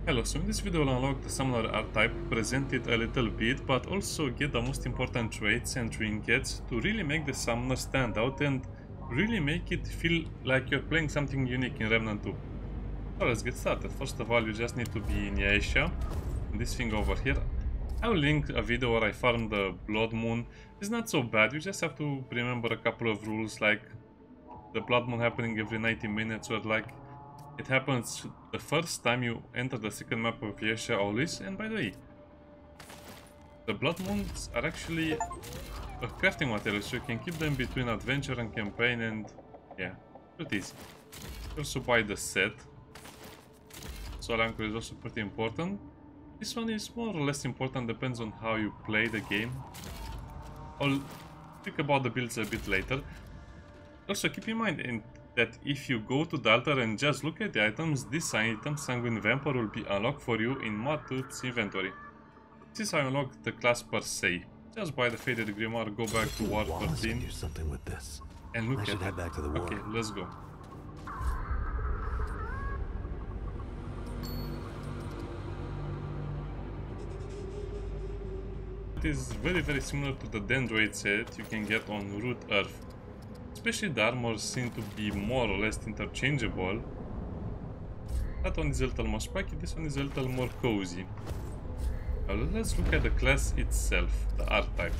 Hello, so in this video I'll unlock the Summoner Archetype, present it a little bit, but also get the most important traits and trinkets to really make the Summoner stand out and really make it feel like you're playing something unique in Remnant 2. So let's get started. First of all, you just need to be in Neyreyan, this thing over here. I will link a video where I farmed the Blood Moon. It's not so bad, you just have to remember a couple of rules, like the Blood Moon happening every 90 minutes, or like it happens the first time you enter the second map of Yesha always. And by the way, the Blood Moons are actually a crafting material, so you can keep them between adventure and campaign, and yeah, pretty easy. You also buy the set. Soul Anchor is also pretty important. This one is more or less important, depends on how you play the game. I'll speak about the builds a bit later. Also keep in mind that if you go to the altar and just look at the items, this item, Sanguine Vampire, will be unlocked for you in Matut's inventory. This is how you unlock the class per se. Just buy the Faded Grimoire, go back to War 13 do something with this. and look I at should head back to the war. Okay, let's go. It is very similar to the Dendroid set you can get on Root Earth. Especially the armors seem to be more or less interchangeable. That one is a little more spiky, this one is a little more cozy. Now let's look at the class itself, the archetype.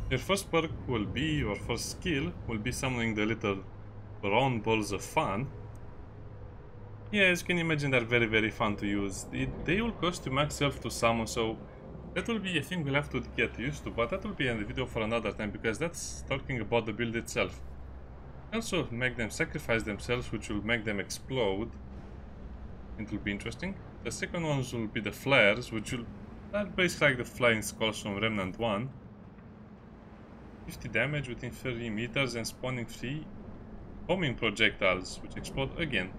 Your first perk will be, your first skill will be summoning the little round balls of fun. Yeah, as you can imagine, they're very fun to use. They will cost you max health to summon, so that will be a thing we'll have to get used to, but that will be in the video for another time, because that's talking about the build itself. Also make them sacrifice themselves, which will make them explode. It will be interesting. The second ones will be the flares, which will are basically like the flying skulls from Remnant 1. 50 damage within 30 meters and spawning 3 homing projectiles, which explode again.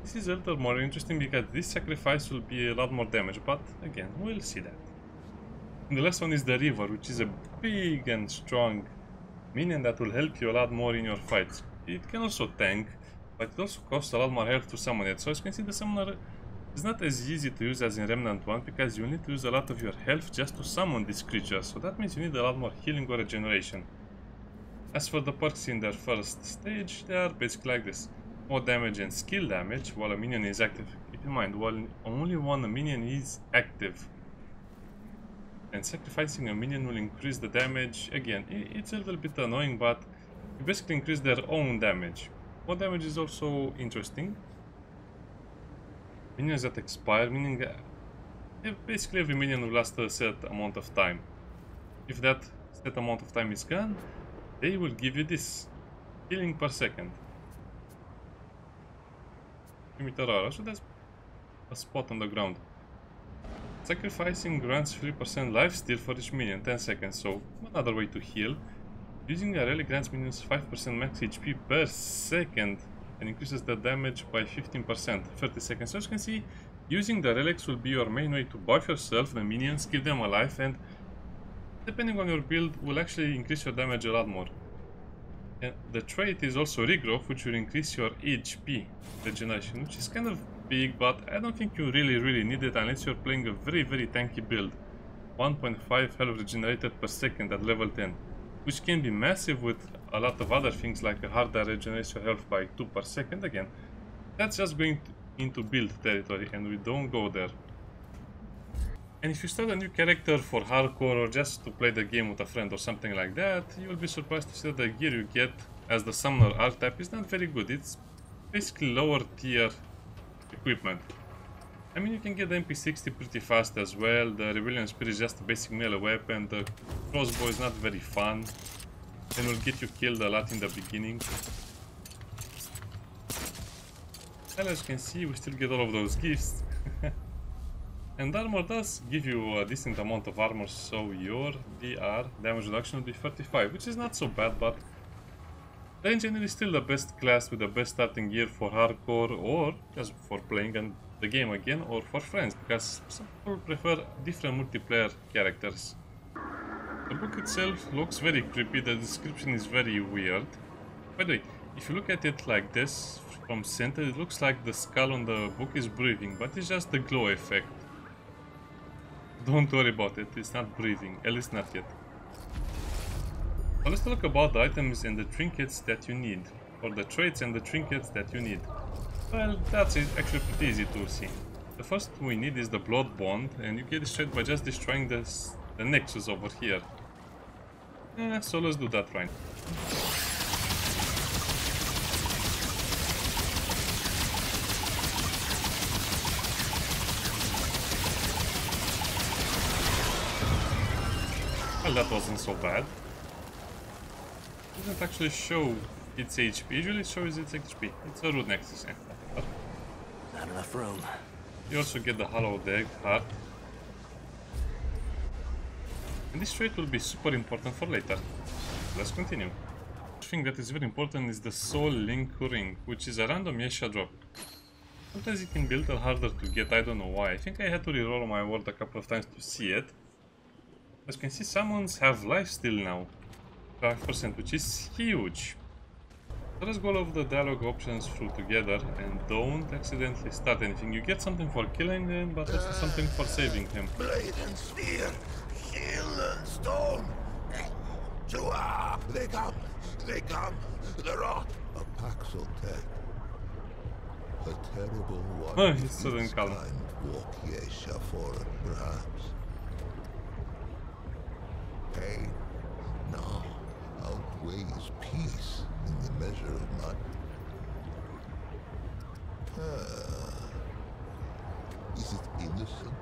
This is a little more interesting because this sacrifice will be a lot more damage, but again, we'll see that. And the last one is the River, which is a big and strong minion that will help you a lot more in your fights. It can also tank, but it also costs a lot more health to summon it. So as you can see, the Summoner is not as easy to use as in Remnant 1, because you need to use a lot of your health just to summon this creature. So that means you need a lot more healing or regeneration. As for the perks in their first stage, they are basically like this. More damage and skill damage while a minion is active. Keep in mind, while only one minion is active. And sacrificing a minion will increase the damage. Again, it's a little bit annoying, but you basically increase their own damage. More damage is also interesting. Minions that expire, meaning basically every minion will last a set amount of time. If that set amount of time is gone, they will give you this healing per second. So that's a spot on the ground. Sacrificing grants 3% lifesteal for each minion, 10 seconds, so another way to heal. Using a relic grants minions 5% max HP per second and increases the damage by 15%, 30 seconds. So as you can see, using the relics will be your main way to buff yourself the minions, keep them alive, and depending on your build will actually increase your damage a lot more. And the trait is also regrowth, which will increase your HP regeneration, which is kind of big, but I don't think you really need it unless you're playing a very tanky build. 1.5 health regenerated per second at level 10, which can be massive with a lot of other things, like a harder regenerates your health by 2 per second. Again, that's just going into build territory, and we don't go there. And if you start a new character for hardcore or just to play the game with a friend or something like that, you will be surprised to see that the gear you get as the Summoner Archetype is not very good. It's basically lower tier equipment. I mean, you can get the MP60 pretty fast as well. The Rebellion Spear is just a basic melee weapon. The crossbow is not very fun and will get you killed a lot in the beginning. And as you can see, we still get all of those gifts. And armor does give you a decent amount of armor, so your DR damage reduction will be 35, which is not so bad, but the engineer is still the best class with the best starting gear for hardcore, or just for playing the game again, or for friends, because some people prefer different multiplayer characters. The book itself looks very creepy, the description is very weird. By the way, if you look at it like this from center, it looks like the skull on the book is breathing, but it's just the glow effect. Don't worry about it, it's not breathing, at least not yet. Now let's talk about the items and the trinkets that you need, or the traits and the trinkets that you need. Well, that's actually pretty easy to see. The first we need is the blood bond, and you get it straight by just destroying the nexus over here. So let's do that right. Well, that wasn't so bad. It doesn't actually show its HP. Usually it shows its HP. It's a root nexus. Not enough room. You also get the hollow egg heart. And this trait will be super important for later. Let's continue. The thing that is very important is the Soul Link Ring, which is a random Yesha drop. Sometimes it can be a little harder to get, I don't know why. I think I had to reroll my ward a couple of times to see it. As you can see, summons have life steal now. 5%, which is huge. So let's go over the dialogue options through together and don't accidentally start anything. You get something for killing him, but also something for saving him. Blade and spear, shield and stone. They come, the rot of Paxel-Tech. A terrible one. Oh, he's suddenly calm. Walk Yesha for it, perhaps. Pain now outweighs peace in the measure of my... Is it innocent?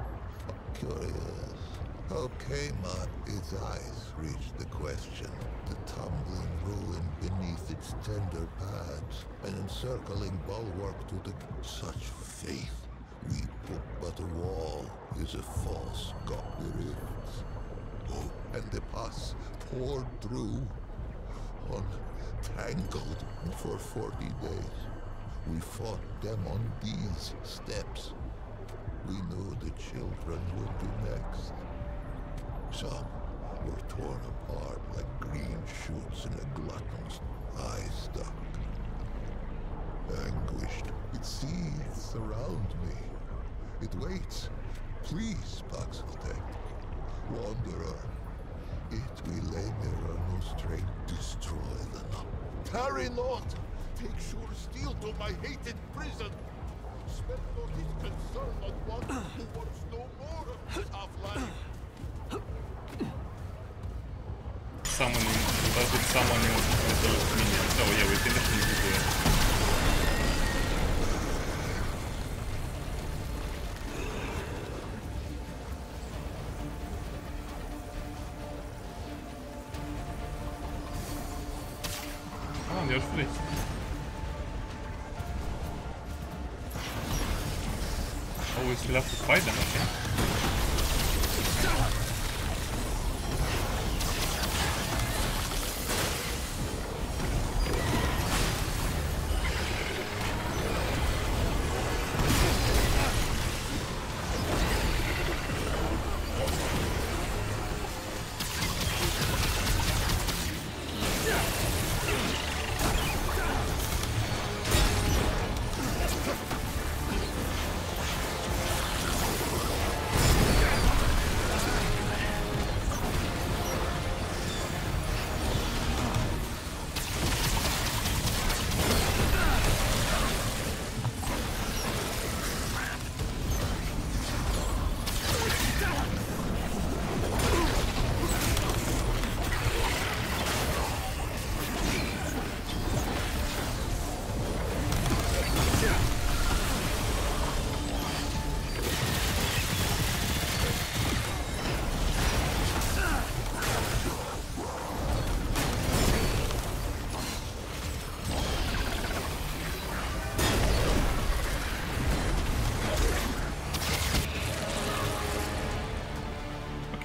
Curious. How came its eyes reached the question? The tumbling ruin beneath its tender pads, an encircling bulwark to the... Such faith we put but a wall is a false god rifts. Oh, and the pus poured through, untangled for 40 days. We fought them on these steps. We knew the children would be next. Some were torn apart like green shoots in a glutton's eye stalk. Anguished, it seethes around me. It waits. Please, Paxel-Tech. Wanderer, it we Laemir are no strength. Destroy the knot. Tarry not! Take sure steel to my hated prison! Spend not his concern on one who wants no more of his half-life. Summoning, does it summoning with those minions? Oh yeah, we can definitely do it. Come on, you're free. Oh, we still have to fight them, okay.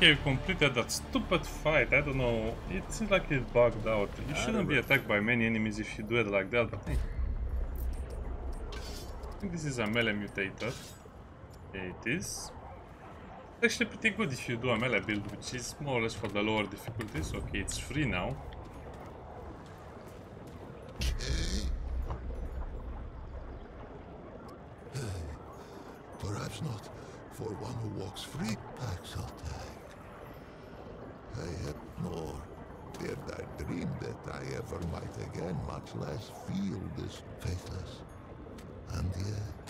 Okay, we completed that stupid fight. I don't know. It seems like it bugged out. You shouldn't be attacked by many enemies if you do it like that, but hey. I think this is a melee mutator. Yeah, it is. It's actually pretty good if you do a melee build, which is more or less for the lower difficulties. Okay, it's free now. Okay. Perhaps not for one who walks free, Paxeltag. I have more. Did I dream that I ever might again, much less feel this faithless? And yet,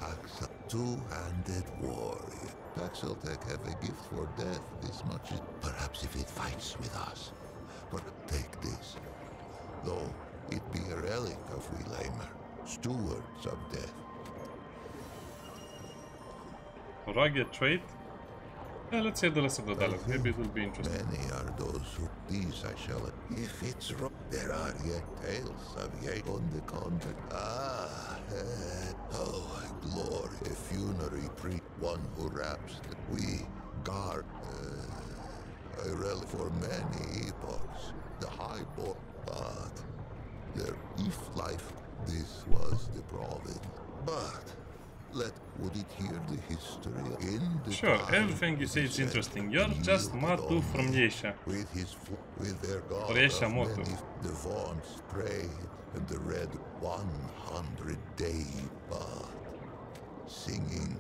Paxel, two-handed warrior. Paxeltag have a gift for death this much. Perhaps if it fights with us. But take this. Though it be a relic of we Laemir, stewards of death. Rugged trait? Yeah, let's hear the rest of the dialogue. Maybe it will be interesting. Many are those who these I shall. If it's wrong, there are yet tales of ye on the contact. Oh, glory! A funerary priest, one who wraps we guard a relic for many epochs. The highborn, but their if life, this was the province. But would it hear the history in the Sure, time everything you say is interesting. You're just Matu from Yesha. With their god Or Yesha of Motu. many, the vaunts prayed, and the red 100-day path, singing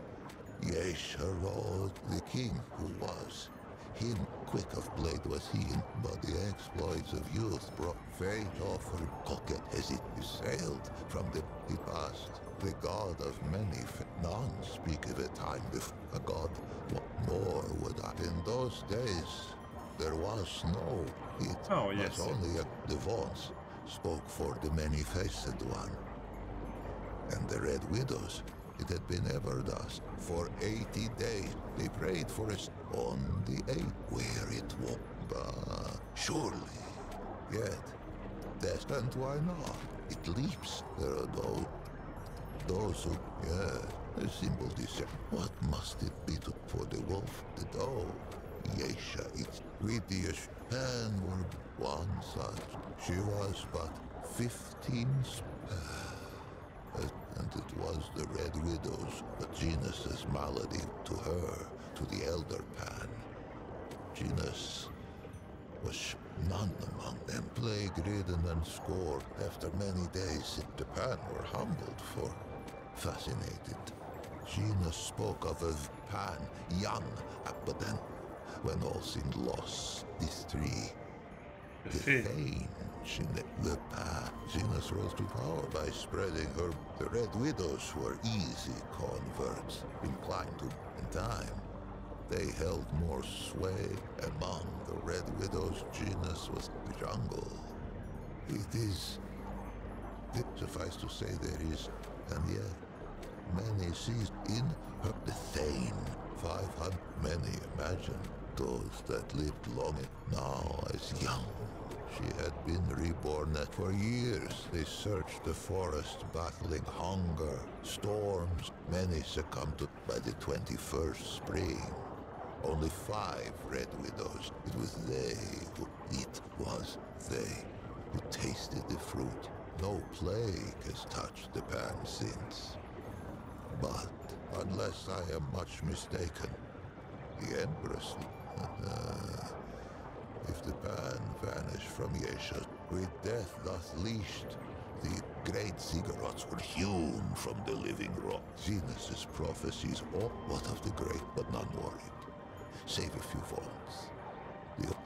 Yesha rode the king who was. Him quick of blade was he, but the exploits of youth brought fate offered coquette as it sailed from the past. The god of many, none speak of a time before a god. What more would I? In those days, there was snow. It was only the vaunts spoke for the many-faced one. And the Red Widows, it had been ever thus. For 80 days, they prayed for us on the 8th, where it was. But surely, yet, death, and why not? It leaps. There are those who, a simple decision. What must it be for the wolf, the dog? Yesha, it's with the Pan were one such. She was but 15, and it was the Red Widows, but Genus's malady to her, to the elder Pan. Genus was none among them, plague-ridden and scored. After many days, the Pan were humbled for fascinated. Genus spoke of a Pan, young, but then, when all seemed lost, this tree, the Thane, the Pan, Genus rose to power by spreading her. The Red Widows were easy converts, inclined to, in time. They held more sway among the Red Widows. Genus was the jungle. It is, suffice to say there is, and yet, many sees in her the Thane. 500, many imagine those that lived long, now as young. She had been reborn for years. They searched the forest, battling hunger, storms. Many succumbed to by the 21st spring. Only 5 Red Widows. It was they who tasted the fruit. No plague has touched the Pan since. But, unless I am much mistaken, the Empress, if the Pan vanished from Yesha, with death thus leashed, the great ziggurats were hewn from the living rock. Genus's prophecies, all what of the great, but none worried, save a few vaults.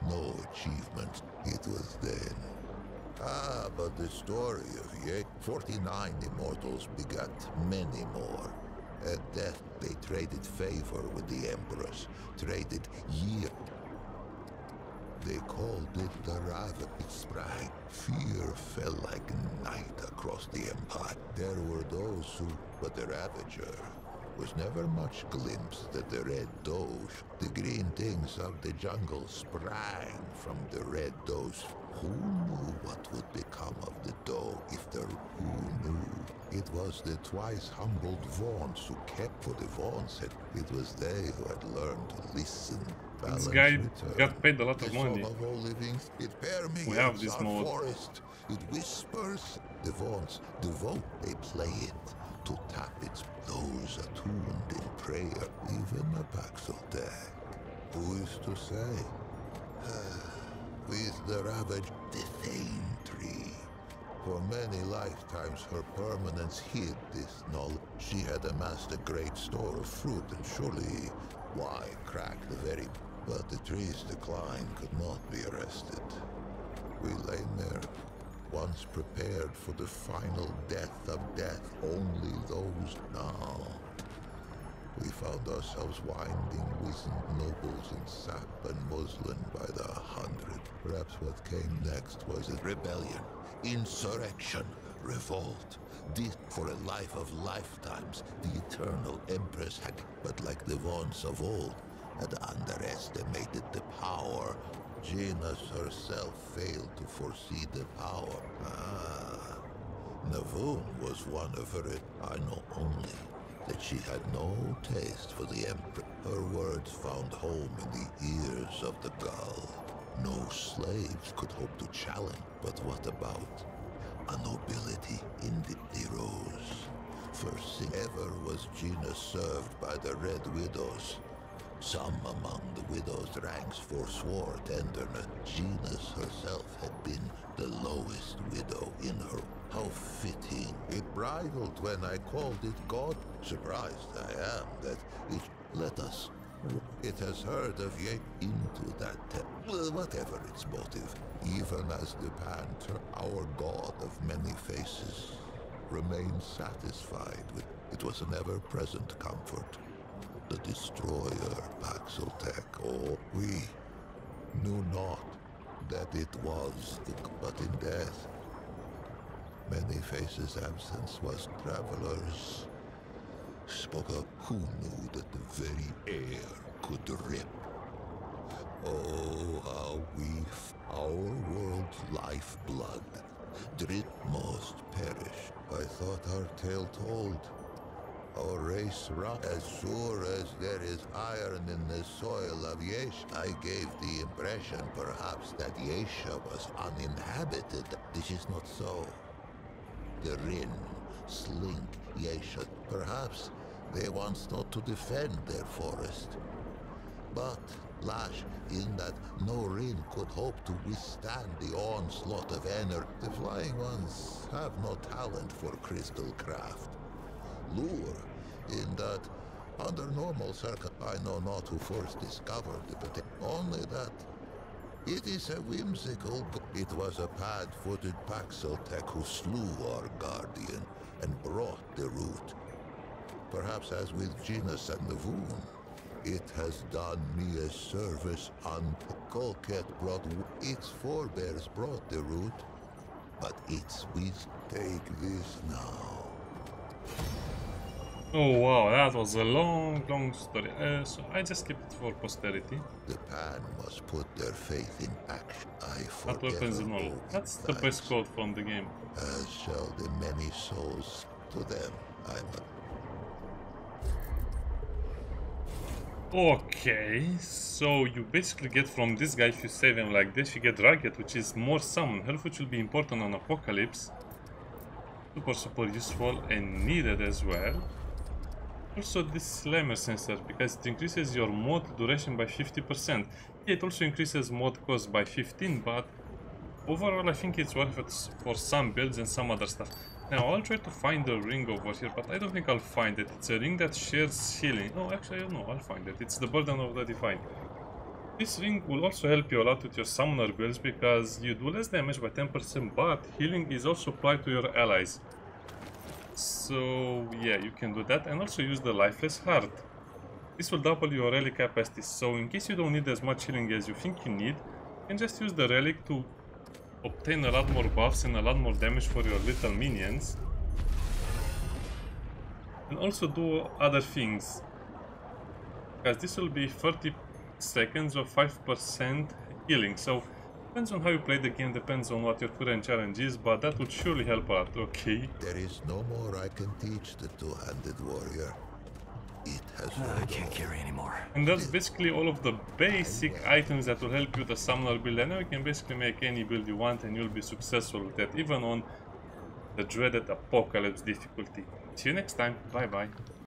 No achievement, it was then. But the story of Ye, 49 immortals begat many more. At death, they traded favor with the Empress, traded year. They called it the Raven. It sprang. Fear fell like night across the empire. There were those who, but the Ravager was never much glimpsed that the Red Doge, the green things of the jungle, sprang from the Red Doge. Who knew what would become of the dog if the who knew? It was the twice humbled Vaughnts who kept for the Vaughnts. It was they who had learned to listen. This guy got paid a lot of money. We have this mode. Forest. It whispers. The Vaughnts devote. They play it to tap its those attuned in prayer. Even a Paxeltag. Who is to say? With the ravage, the Thane tree. For many lifetimes, her permanence hid this knowledge. She had amassed a great store of fruit, and surely why crack the very... But the tree's decline could not be arrested. We Laemir, once prepared for the final death of death, only those now. We found ourselves winding wizened nobles in sap and muslin by the 100. Perhaps what came next was a rebellion, insurrection, revolt. This, for a life of lifetimes, the eternal empress had, but like the Vons of old, had underestimated the power. Genus herself failed to foresee the power. Navun was one of her. I know only that she had no taste for the Emperor. Her words found home in the ears of the gull. No slaves could hope to challenge. But what about a nobility in the rose? First thing ever was Gina served by the Red Widows. Some among the widows' ranks forswore tenderness. Genus herself had been the lowest widow in her. How fitting. It bridled when I called it God. Surprised I am that it let us. It has heard of ye into that whatever its motive. Even as the panther, our god of many faces, remained satisfied with it was an ever-present comfort. The destroyer, Paxeltech, oh, we knew not that it was, but in death, many faces' absence was travelers. Spoke of who knew that the very air could rip. Oh, how our world's lifeblood, most perished. I thought our tale told. Our race rock. As sure as there is iron in the soil of Yesh, I gave the impression perhaps that Yesha was uninhabited. This is not so. The Rin slink Yesha. Perhaps they once thought to defend their forest. But, Lash, in that no Rin could hope to withstand the onslaught of Ener. The Flying Ones have no talent for crystal craft. Lure, in that, under normal circumstances, I know not who first discovered the potential, only that it is a whimsical. It was a pad-footed Paxeltech who slew our guardian and brought the root. Perhaps as with Genus and Navun, it has done me a service on Colket brought its forebears brought the root, but its wisdom. Take this now. Oh wow, that was a long story. So I just kept it for posterity. The pan must put their faith in action. That weapons and all. That's the best quote from the game. As shall the many souls to them. Okay, so you basically get from this guy, if you save him like this, you get Ragged, which is more summon health, which will be important on Apocalypse. Super useful and needed as well. Also this Laemir Censer, because it increases your mod duration by 50%. Yeah, it also increases mod cost by 15, but overall I think it's worth it for some builds and some other stuff. Now I'll try to find the ring over here, but I don't think I'll find it. It's a ring that shares healing. Oh, actually no, I'll find it. It's the Burden of the Divine. This ring will also help you a lot with your summoner builds, because you do less damage by 10%, but healing is also applied to your allies. So yeah, you can do that, and also use the Lifeless Heart. This will double your relic capacity, so in case you don't need as much healing as you think you need, you can just use the relic to obtain a lot more buffs and a lot more damage for your little minions. And also do other things, because this will be 30 seconds of 5% healing, so depends on how you play the game, depends on what your current challenge is, but that would surely help out, okay? There is no more I can teach the two-handed warrior. It has I can't carry anymore. And that's basically all of the basic items that will help you with the summoner build, and now you can basically make any build you want and you'll be successful with that, even on the dreaded Apocalypse difficulty. See you next time, bye bye.